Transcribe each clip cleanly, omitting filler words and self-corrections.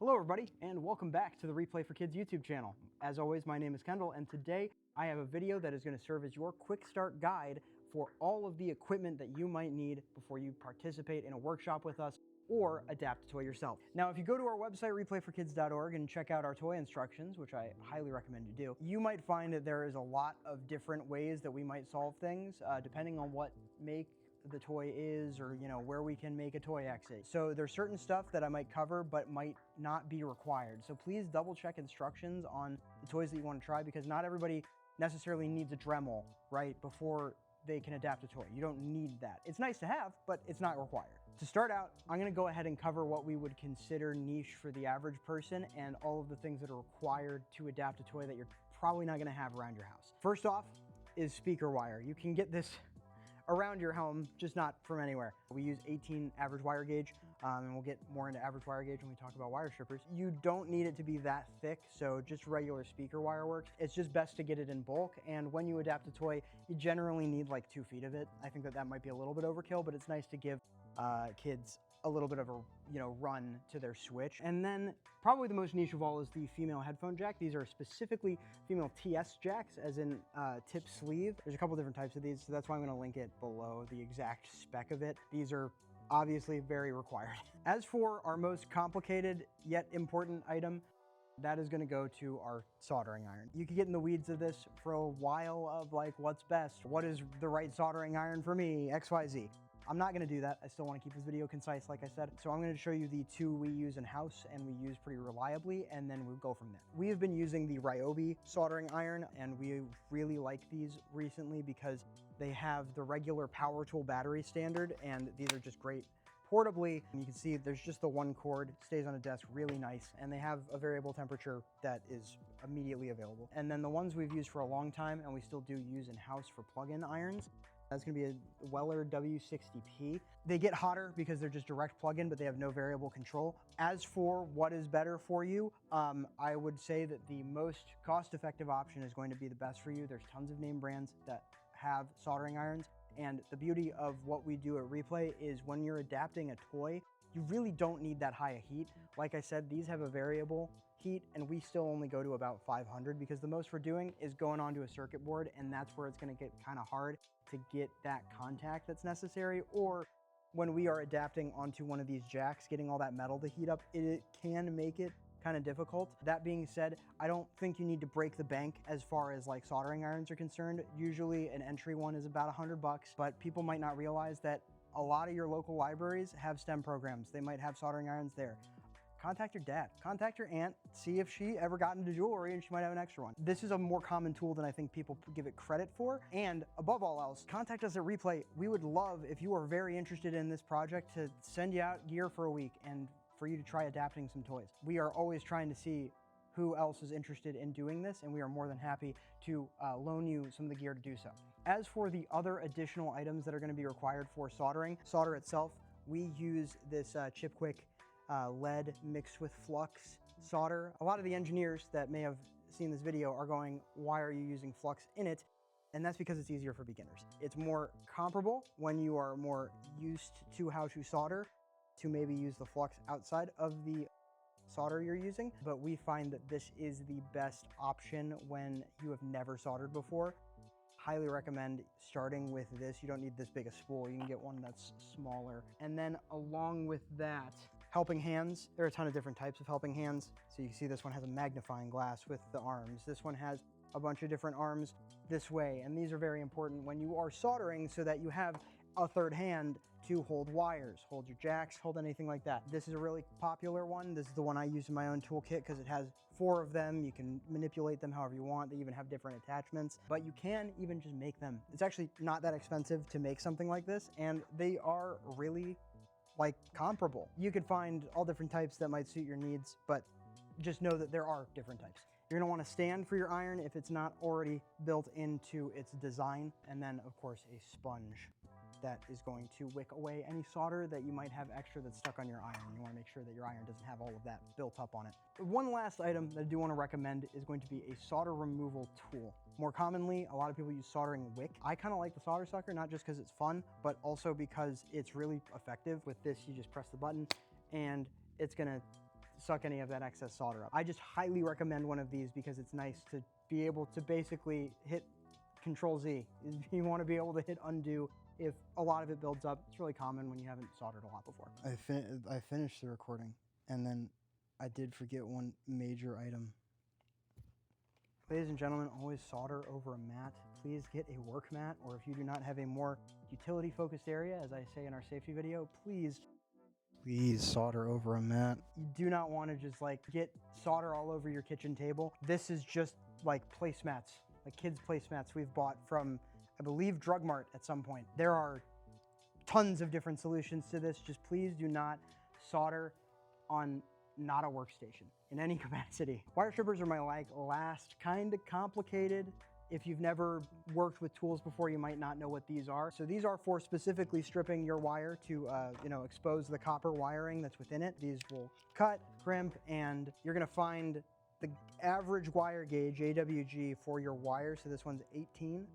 Hello everybody, and welcome back to the Replay for Kids YouTube channel. As always, my name is Kendall, and today I have a video that is going to serve as your quick start guide for all of the equipment that you might need before you participate in a workshop with us or adapt a toy yourself. Now, if you go to our website, replayforkids.org, and check out our toy instructions, which I highly recommend you do, you might find that there is a lot of different ways that we might solve things, depending on what make the toy is, or where we can make a toy exit. So there's certain stuff that I might cover but might not be required. So please double check instructions on the toys that you want to try, because not everybody necessarily needs a Dremel right before they can adapt a toy. You don't need that. It's nice to have, but it's not required. To start out, I'm gonna go ahead and cover what we would consider niche for the average person and all of the things that are required to adapt a toy that you're probably not gonna have around your house. First off is speaker wire. You can get this around your home, just not from anywhere. We use 18 average wire gauge, and we'll get more into average wire gauge when we talk about wire strippers. You don't need it to be that thick, so just regular speaker wire works. It's just best to get it in bulk, and when you adapt a toy, you generally need like 2 feet of it. I think that might be a little bit overkill, but it's nice to give kids a little bit of a run to their switch. And then probably the most niche of all is the female headphone jack. These are specifically female TS jacks, as in tip sleeve. There's a couple different types of these, so that's why I'm gonna link it below, the exact spec of it. These are obviously very required. As for our most complicated yet important item, that is gonna go to our soldering iron. You could get in the weeds of this for a while of like, what's best? What is the right soldering iron for me? XYZ. I'm not gonna do that. I still wanna keep this video concise, like I said. So I'm gonna show you the 2 we use in-house and we use pretty reliably, and then we'll go from there. We have been using the Ryobi soldering iron, and we really like these recently because they have the regular power tool battery standard, and these are just great portably. And you can see there's just the 1 cord, stays on a desk, really nice, and they have a variable temperature that is immediately available. And then the ones we've used for a long time and we still do use in-house for plug-in irons, that's gonna be a Weller W60P. They get hotter because they're just direct plug-in, but they have no variable control. As for what is better for you, I would say that the most cost-effective option is going to be the best for you. There's tons of name brands that have soldering irons, and the beauty of what we do at Replay is when you're adapting a toy, you really don't need that high a heat. Like I said, these have a variable heat, and we still only go to about 500 because the most we're doing is going onto a circuit board, and that's where it's gonna get kind of hard to get that contact that's necessary. Or when we are adapting onto one of these jacks, getting all that metal to heat up, it can make it kind of difficult. That being said, I don't think you need to break the bank as far as like soldering irons are concerned. Usually an entry one is about $100, but people might not realize that a lot of your local libraries have STEM programs. They might have soldering irons there. Contact your dad, contact your aunt, see if she ever got into jewelry and she might have an extra one. This is a more common tool than I think people give it credit for. And above all else, contact us at Replay. We would love, if you are very interested in this project, to send you out gear for a week and for you to try adapting some toys. We are always trying to see who else is interested in doing this, and we are more than happy to loan you some of the gear to do so. As for the other additional items that are gonna be required for soldering, solder itself, we use this Chipquik lead mixed with flux solder. A lot of the engineers that may have seen this video are going, why are you using flux in it? And that's because it's easier for beginners. It's more comparable when you are more used to how to solder, to maybe use the flux outside of the solder you're using, but we find that this is the best option when you have never soldered before. Highly recommend starting with this. You don't need this big a spool. You can get one that's smaller. And then along with that, helping hands. There are a ton of different types of helping hands. So you can see this one has a magnifying glass with the arms. This one has a bunch of different arms this way. And these are very important when you are soldering, so that you have a third hand to hold wires, hold your jacks, hold anything like that. This is a really popular one. This is the one I use in my own toolkit because it has 4 of them. You can manipulate them however you want. They even have different attachments, but you can even just make them. It's actually not that expensive to make something like this, and they are really like comparable. You could find all different types that might suit your needs, but just know that there are different types. You're gonna want a stand for your iron if it's not already built into its design, and then of course a sponge that is going to wick away any solder that you might have extra that's stuck on your iron. You wanna make sure that your iron doesn't have all of that built up on it. One last item that I do wanna recommend is going to be a solder removal tool. More commonly, a lot of people use soldering wick. I kinda like the solder sucker, not just because it's fun, but also because it's really effective. With this, you just press the button and it's gonna suck any of that excess solder up. I just highly recommend one of these because it's nice to be able to basically hit Control Z. You want to be able to hit undo if a lot of it builds up. It's really common when you haven't soldered a lot before. I finished the recording, and then I did forget one major item. Ladies and gentlemen, always solder over a mat. Please get a work mat, or if you do not have a more utility-focused area, as I say in our safety video, please solder over a mat. You do not want to just like get solder all over your kitchen table. This is just like placemats, like kids' placemats we've bought from, I believe, Drug Mart at some point. There are tons of different solutions to this. Just please do not solder on not a workstation in any capacity. Wire strippers are my last kind of complicated. If you've never worked with tools before, you might not know what these are. So these are for specifically stripping your wire to expose the copper wiring that's within it. These will cut, crimp, and you're gonna find the average wire gauge, AWG, for your wire. So this one's 18.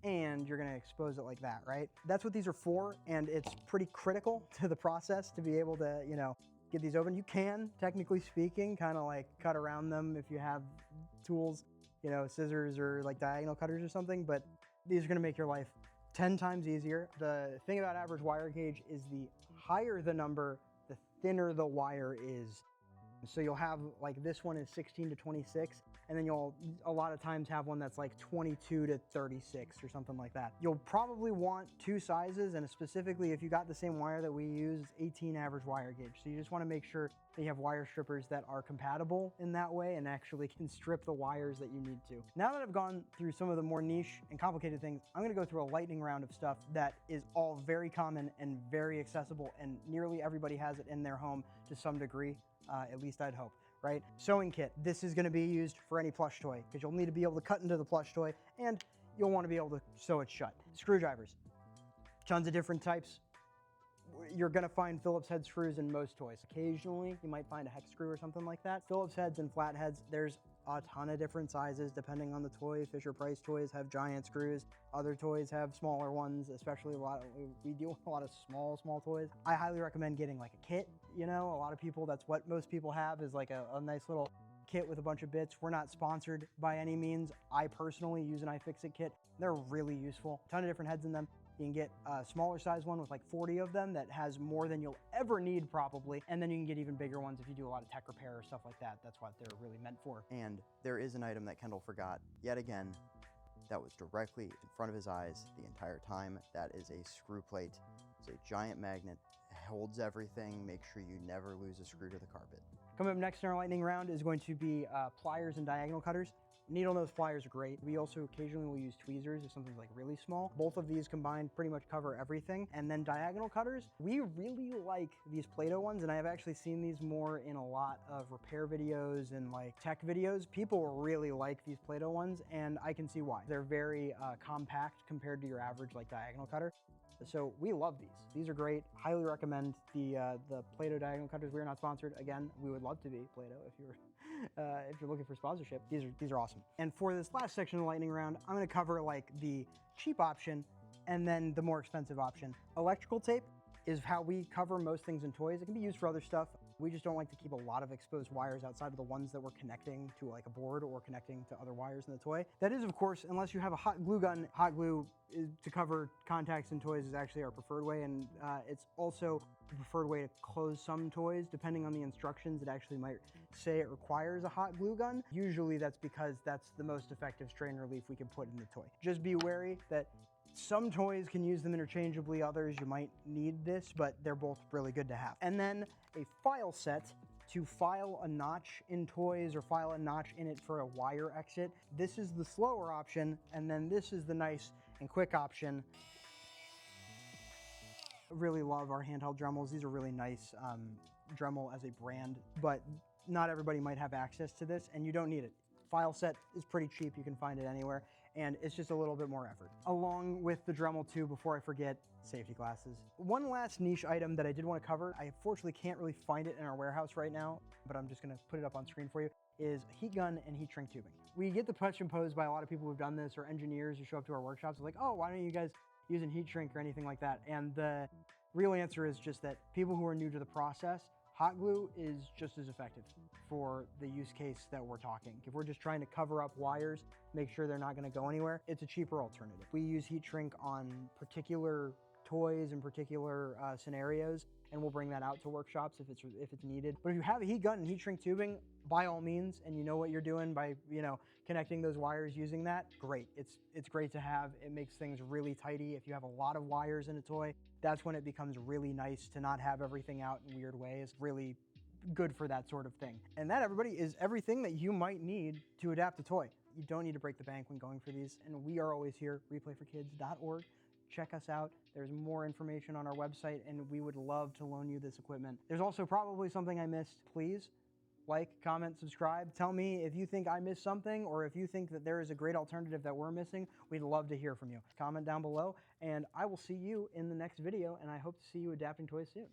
And you're gonna expose it like that, right? That's what these are for, and it's pretty critical to the process to be able to, get these open. You can, technically speaking, kind of like cut around them if you have tools, scissors or like diagonal cutters or something, but these are gonna make your life 10 times easier. The thing about average wire gauge is the higher the number, the thinner the wire is. So you'll have, like, this one is 16 to 26, and then you'll a lot of times have one that's like 22 to 36 or something like that. You'll probably want two sizes, and specifically if you got the same wire that we use, 18 average wire gauge. So you just want to make sure that you have wire strippers that are compatible in that way and actually can strip the wires that you need to. Now that I've gone through some of the more niche and complicated things, I'm going to go through a lightning round of stuff that is all very common and very accessible, and nearly everybody has it in their home to some degree. At least I'd hope, right? Sewing kit. This is going to be used for any plush toy because you'll need to be able to cut into the plush toy and you'll want to be able to sew it shut. Screwdrivers. Tons of different types. You're going to find Phillips head screws in most toys. Occasionally, you might find a hex screw or something like that. Phillips heads and flat heads, there's a ton of different sizes depending on the toy. Fisher-Price toys have giant screws. Other toys have smaller ones, especially we deal with a lot of small toys. I highly recommend getting like a kit. A lot of people, that's what most people have, is like a nice little kit with a bunch of bits. We're not sponsored by any means. I personally use an iFixit kit. They're really useful. A ton of different heads in them. You can get a smaller size one with like 40 of them that has more than you'll ever need probably. And then you can get even bigger ones if you do a lot of tech repair or stuff like that. That's what they're really meant for. And there is an item that Kendall forgot yet again that was directly in front of his eyes the entire time. That is a screw plate. It's a giant magnet, holds everything. Make sure you never lose a screw to the carpet. Coming up next in our lightning round is going to be pliers and diagonal cutters. Needle nose pliers are great. We also occasionally will use tweezers if something's like really small. Both of these combined pretty much cover everything. And then diagonal cutters, we really like these Play-Doh ones, and I have actually seen these more in a lot of repair videos and like tech videos. People really like these Play-Doh ones, and I can see why. They're very compact compared to your average like diagonal cutter. So we love these. These are great. Highly recommend the Play-Doh diagonal cutters. We are not sponsored. Again, we would love to be Play-Doh if you're looking for sponsorship. These are awesome. And for this last section of the lightning round, I'm going to cover like the cheap option and then the more expensive option. Electrical tape is how we cover most things in toys. It can be used for other stuff. We just don't like to keep a lot of exposed wires outside of the ones that we're connecting to like a board or connecting to other wires in the toy. That is, of course, unless you have a hot glue gun. Hot glue to cover contacts in toys is actually our preferred way, and it's also the preferred way to close some toys. Depending on the instructions, it actually might say it requires a hot glue gun. Usually that's because that's the most effective strain relief we can put in the toy. Just be wary that some toys can use them interchangeably, others you might need this, but they're both really good to have. And then a file set to file a notch in toys or file a notch in it for a wire exit. This is the slower option, and then this is the nice and quick option. I really love our handheld Dremels. These are really nice. Dremel as a brand, but not everybody might have access to this, and you don't need it. File set is pretty cheap. You can find it anywhere, and it's just a little bit more effort. Along with the Dremel too, before I forget, safety glasses. One last niche item that I did want to cover, I unfortunately can't really find it in our warehouse right now, but I'm just gonna put it up on screen for you, is heat gun and heat shrink tubing. We get the question posed by a lot of people who've done this, or engineers who show up to our workshops, like, oh, why don't you guys using heat shrink or anything like that? And the real answer is just that people who are new to the process Hot glue is just as effective for the use case that we're talking. If we're just trying to cover up wires, make sure they're not going to go anywhere, it's a cheaper alternative. We use heat shrink on particular toys and particular scenarios, and we'll bring that out to workshops if it's needed. But if you have a heat gun and heat shrink tubing, by all means, and you know what you're doing by connecting those wires using that, great. It's great to have. It makes things really tidy. If you have a lot of wires in a toy, that's when it becomes really nice to not have everything out in weird ways. Really good for that sort of thing. And that, everybody, is everything that you might need to adapt a toy. You don't need to break the bank when going for these, and we are always here, replayforkids.org. Check us out. There's more information on our website, and we would love to loan you this equipment. There's also probably something I missed. Please like, comment, subscribe. Tell me if you think I missed something, or if you think that there is a great alternative that we're missing. We'd love to hear from you. Comment down below, and I will see you in the next video, and I hope to see you adapting toys soon.